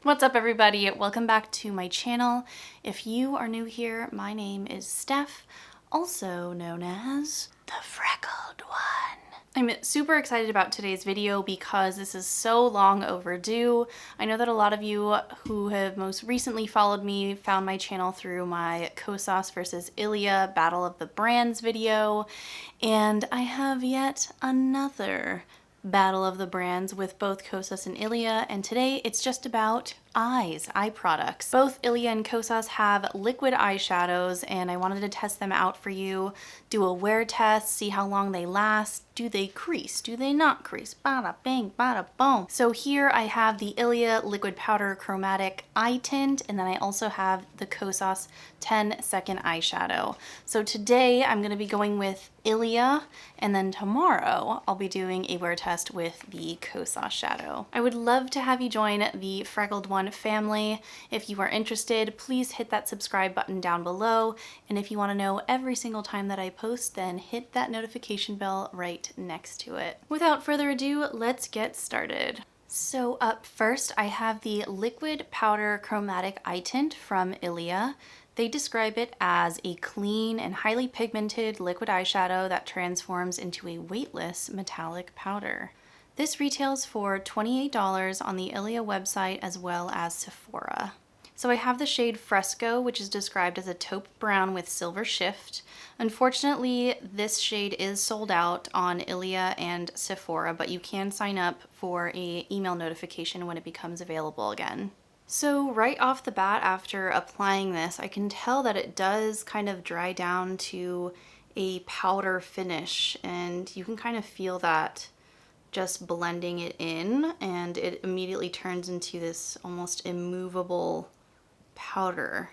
What's up everybody? Welcome back to my channel. If you are new here, my name is Steph, also known as the Freckled One. I'm super excited about today's video because this is so long overdue. I know that a lot of you who have most recently followed me found my channel through my Kosas versus Ilia Battle of the Brands video, and I have yet another Battle of the Brands with both Kosas and Ilia, and today it's just about eye products. Both Ilia and Kosas have liquid eyeshadows, and I wanted to test them out for you, do a wear test, see how long they last. Do they crease? Do they not crease? Bada bang, bada boom. So here I have the Ilia Liquid Powder Chromatic Eye Tint, and then I also have the Kosas 10-second eyeshadow. So today I'm going to be going with Ilia, and then tomorrow I'll be doing a wear test with the Kosas shadow. I would love to have you join the Freckled One family. If you are interested, please hit that subscribe button down below, and if you want to know every single time that I post, then hit that notification bell right next to it. Without further ado, let's get started. So up first, I have the Liquid Powder Chromatic Eye Tint from Ilia. They describe it as a clean and highly pigmented liquid eyeshadow that transforms into a weightless metallic powder. This retails for $28 on the Ilia website as well as Sephora. So I have the shade Fresco, which is described as a taupe brown with silver shift. Unfortunately, this shade is sold out on Ilia and Sephora, but you can sign up for an email notification when it becomes available again. So right off the bat, after applying this, I can tell that it does kind of dry down to a powder finish, and you can kind of feel that just blending it in, and it immediately turns into this almost immovable powder,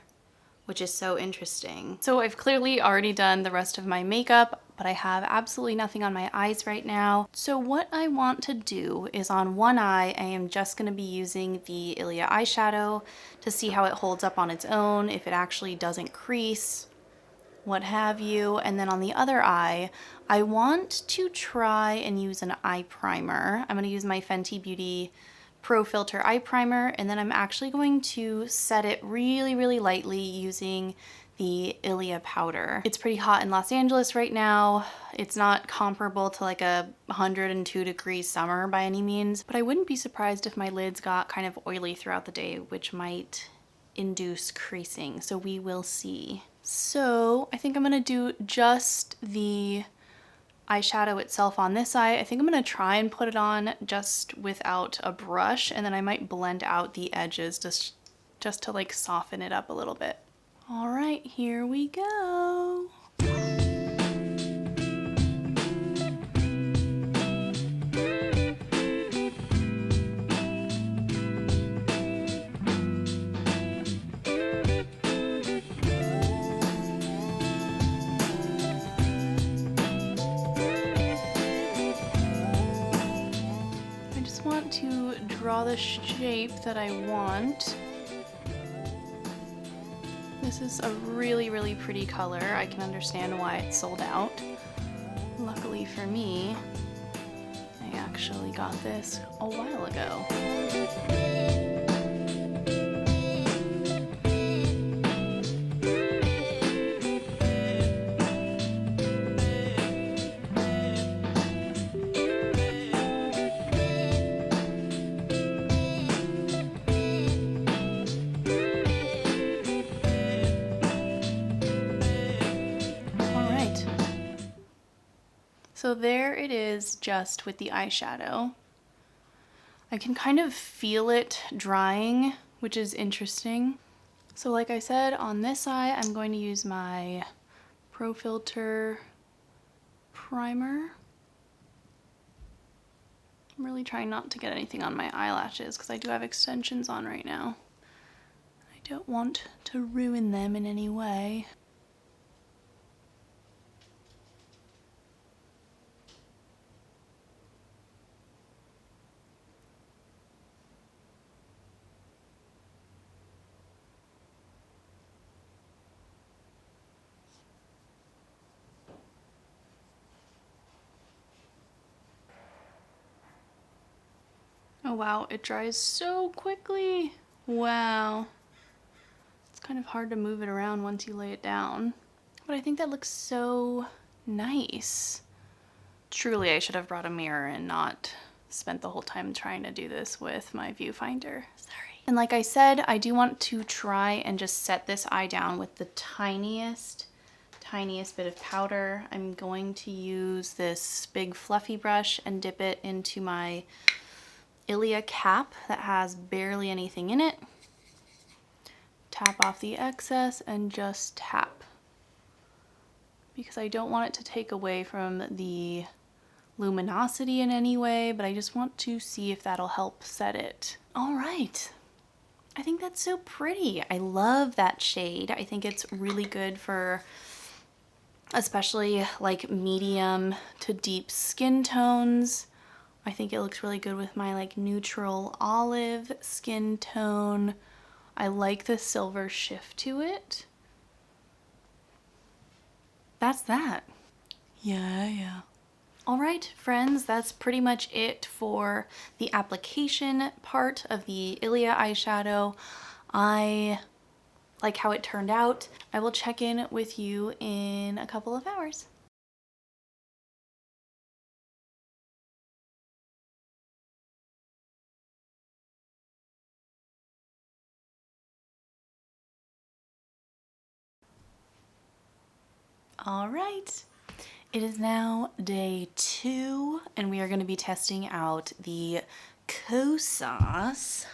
which is so interesting. So I've clearly already done the rest of my makeup, but I have absolutely nothing on my eyes right now. So what I want to do is on one eye, I am just going to be using the Ilia eyeshadow to see how it holds up on its own, if it actually doesn't crease, what have you. And then on the other eye, I want to try and use an eye primer. I'm going to use my Fenty Beauty Pro Filter eye primer, and then I'm actually going to set it really lightly using the Ilia powder. It's pretty hot in Los Angeles right now. It's not comparable to like a 102-degree summer by any means, but I wouldn't be surprised if my lids got kind of oily throughout the day, which might induce creasing, so we will see. So I think I'm gonna do just the eyeshadow itself on this eye. I think I'm gonna try and put it on just without a brush, and then I might blend out the edges just to like soften it up a little bit. All right, here we go. To draw the shape that I want. This is a really pretty color. I can understand why it's sold out. Luckily for me, I actually got this a while ago. So there it is, just with the eyeshadow. I can kind of feel it drying, which is interesting. So like I said, on this eye, I'm going to use my Pro Filter primer. I'm really trying not to get anything on my eyelashes because I do have extensions on right now. I don't want to ruin them in any way. Oh wow, it dries so quickly. Wow. It's kind of hard to move it around once you lay it down. But I think that looks so nice. Truly, I should have brought a mirror and not spent the whole time trying to do this with my viewfinder. Sorry. And like I said, I do want to try and just set this eye down with the tiniest bit of powder. I'm going to use this big fluffy brush and dip it into my Ilia cap that has barely anything in it. Tap off the excess and just tap, because I don't want it to take away from the luminosity in any way, but I just want to see if that'll help set it. All right. I think that's so pretty. I love that shade. I think it's really good for especially like medium to deep skin tones. I think it looks really good with my like neutral olive skin tone. I like the silver shift to it. That's that. Yeah. All right, friends, that's pretty much it for the application part of the Ilia eyeshadow. I like how it turned out. I will check in with you in a couple of hours. All right, it is now day 2, and we are going to be testing out the Kosas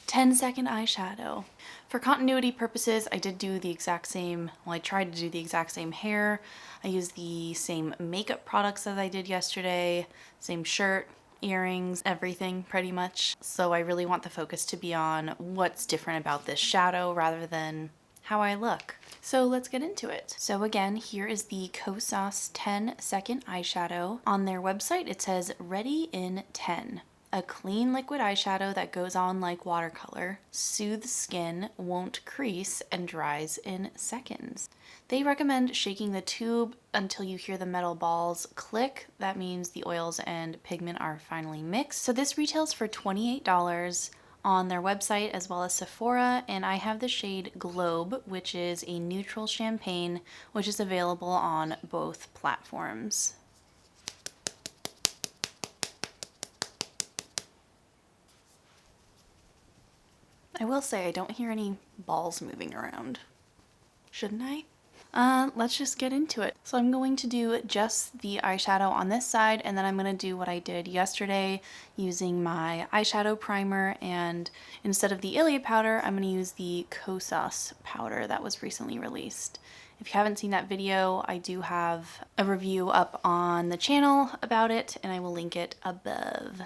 10-second eyeshadow. For continuity purposes, I did do the exact same, well, I tried to do the exact same hair. I used the same makeup products as I did yesterday, same shirt, earrings, everything pretty much. So I really want the focus to be on what's different about this shadow rather than how I look. So let's get into it. So again, here is the Kosas 10-second eyeshadow. On their website, it says ready in 10. A clean liquid eyeshadow that goes on like watercolor, soothes skin, won't crease, and dries in seconds. They recommend shaking the tube until you hear the metal balls click. That means the oils and pigment are finally mixed. So this retails for $28 on their website as well as Sephora, and I have the shade Globe, which is a neutral champagne, which is available on both platforms. I will say I don't hear any balls moving around. Shouldn't I? Let's just get into it. So I'm going to do just the eyeshadow on this side, and then I'm going to do what I did yesterday using my eyeshadow primer, and instead of the Ilia powder, I'm going to use the Kosas powder that was recently released. If you haven't seen that video, I do have a review up on the channel about it, and I will link it above.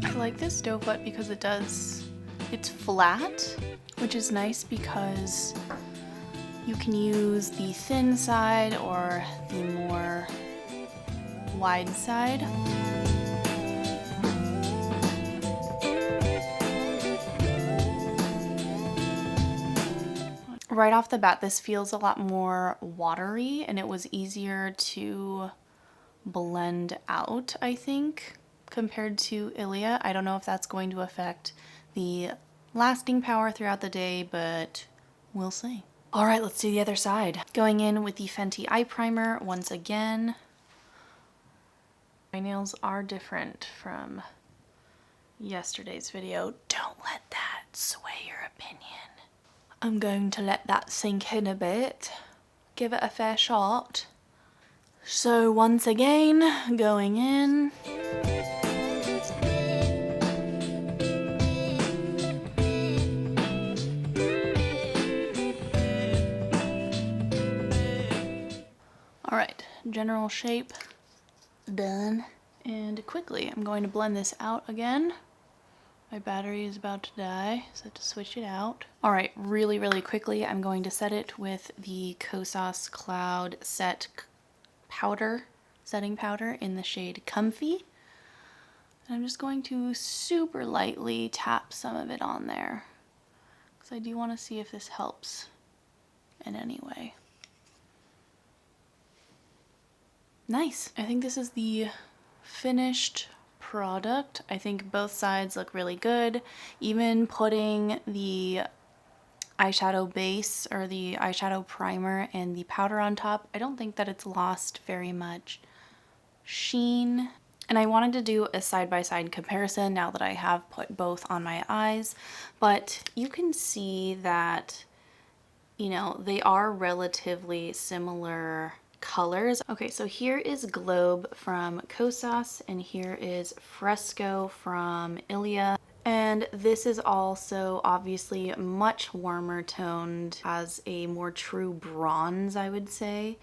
I like this doe foot because it's flat, which is nice because you can use the thin side or the more wide side. Right off the bat, this feels a lot more watery, and it was easier to blend out, I think, compared to Ilia. I don't know if that's going to affect the lasting power throughout the day, but we'll see. All right, let's do the other side. Going in with the Fenty eye primer once again. My nails are different from yesterday's video. Don't let that sway your opinion. I'm going to let that sink in a bit. Give it a fair shot. So once again, going in. All right, general shape done. And quickly, I'm going to blend this out again. My battery is about to die, so I have to switch it out. All right, really quickly, I'm going to set it with the Kosas Cloud Set Powder, setting powder in the shade Comfy. And I'm just going to super lightly tap some of it on there, because I do want to see if this helps in any way. Nice. I think this is the finished product. I think both sides look really good. Even putting the eyeshadow base or the eyeshadow primer and the powder on top, I don't think that it's lost very much sheen. And I wanted to do a side-by-side comparison now that I have put both on my eyes, but you can see that, you know, they are relatively similar colors. Okay, so here is Globe from Kosas and here is Fresco from Ilia. And this is also obviously much warmer toned, as a more true bronze, I would say.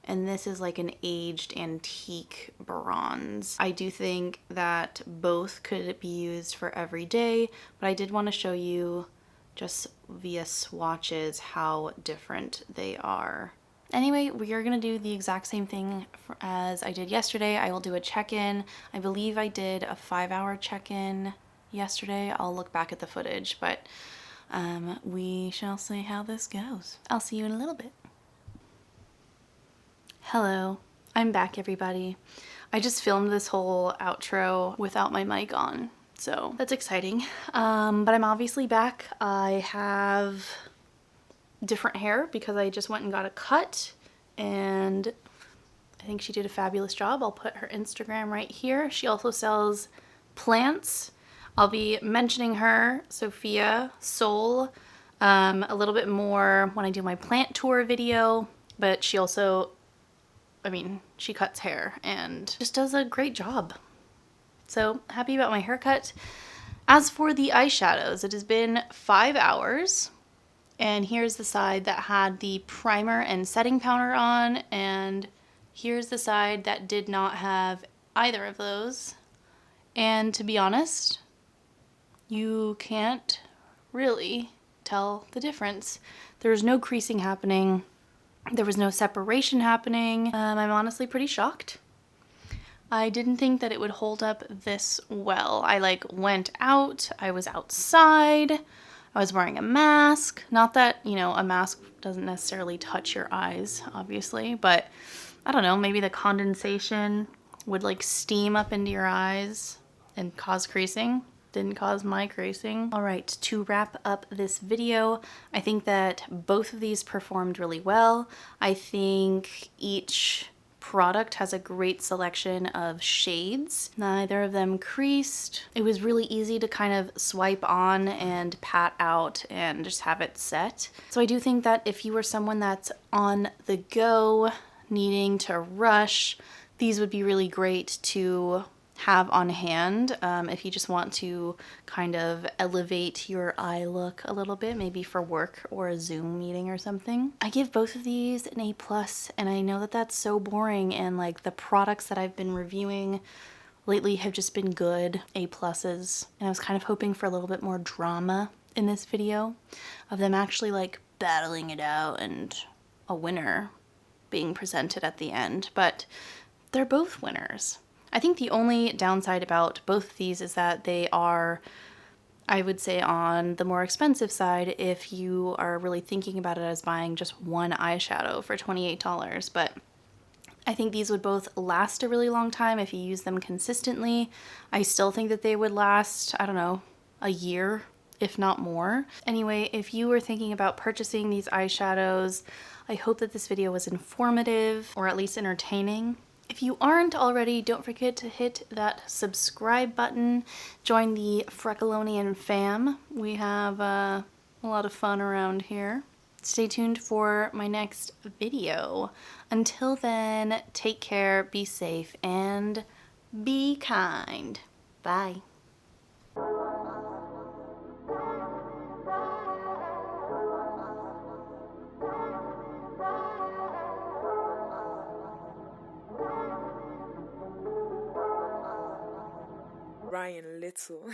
And this is like an aged antique bronze. I do think that both could be used for every day, but I did want to show you just via swatches how different they are. Anyway, we are going to do the exact same thing as I did yesterday. I will do a check-in. I believe I did a 5-hour check-in yesterday. I'll look back at the footage, but we shall see how this goes. I'll see you in a little bit. Hello, I'm back, everybody. I just filmed this whole outro without my mic on, so that's exciting. But I'm obviously back. I have different hair because I just went and got a cut, and I think she did a fabulous job. I'll put her Instagram right here. She also sells plants. I'll be mentioning her, Sophia Soul, a little bit more when I do my plant tour video, but she also, I mean, she cuts hair and just does a great job. So happy about my haircut. As for the eyeshadows, it has been 5 hours. And here's the side that had the primer and setting powder on, and here's the side that did not have either of those. And to be honest, you can't really tell the difference. There's no creasing happening. There was no separation happening. I'm honestly pretty shocked. I didn't think that it would hold up this well. I like went out, I was outside, I was wearing a mask. Not that, you know, a mask doesn't necessarily touch your eyes, obviously, but I don't know, maybe the condensation would like steam up into your eyes and cause creasing. Didn't cause my creasing. All right, to wrap up this video, I think that both of these performed really well. I think each product has a great selection of shades. Neither of them creased. It was really easy to kind of swipe on and pat out and just have it set. So I do think that if you were someone that's on the go, needing to rush, these would be really great to have on hand if you just want to kind of elevate your eye look a little bit, maybe for work or a Zoom meeting or something. I give both of these an A+, and I know that that's so boring, and like the products that I've been reviewing lately have just been good A+, and I was kind of hoping for a little bit more drama in this video of them actually like battling it out and a winner being presented at the end, but they're both winners. I think the only downside about both of these is that they are, I would say, on the more expensive side if you are really thinking about it as buying just one eyeshadow for $28. But I think these would both last a really long time if you use them consistently. I still think that they would last, I don't know, a year, if not more. Anyway, if you were thinking about purchasing these eyeshadows, I hope that this video was informative or at least entertaining. If you aren't already, don't forget to hit that subscribe button. Join the Frecalonian fam. We have a lot of fun around here. Stay tuned for my next video. Until then, take care, be safe, and be kind. Bye. Ryan Little.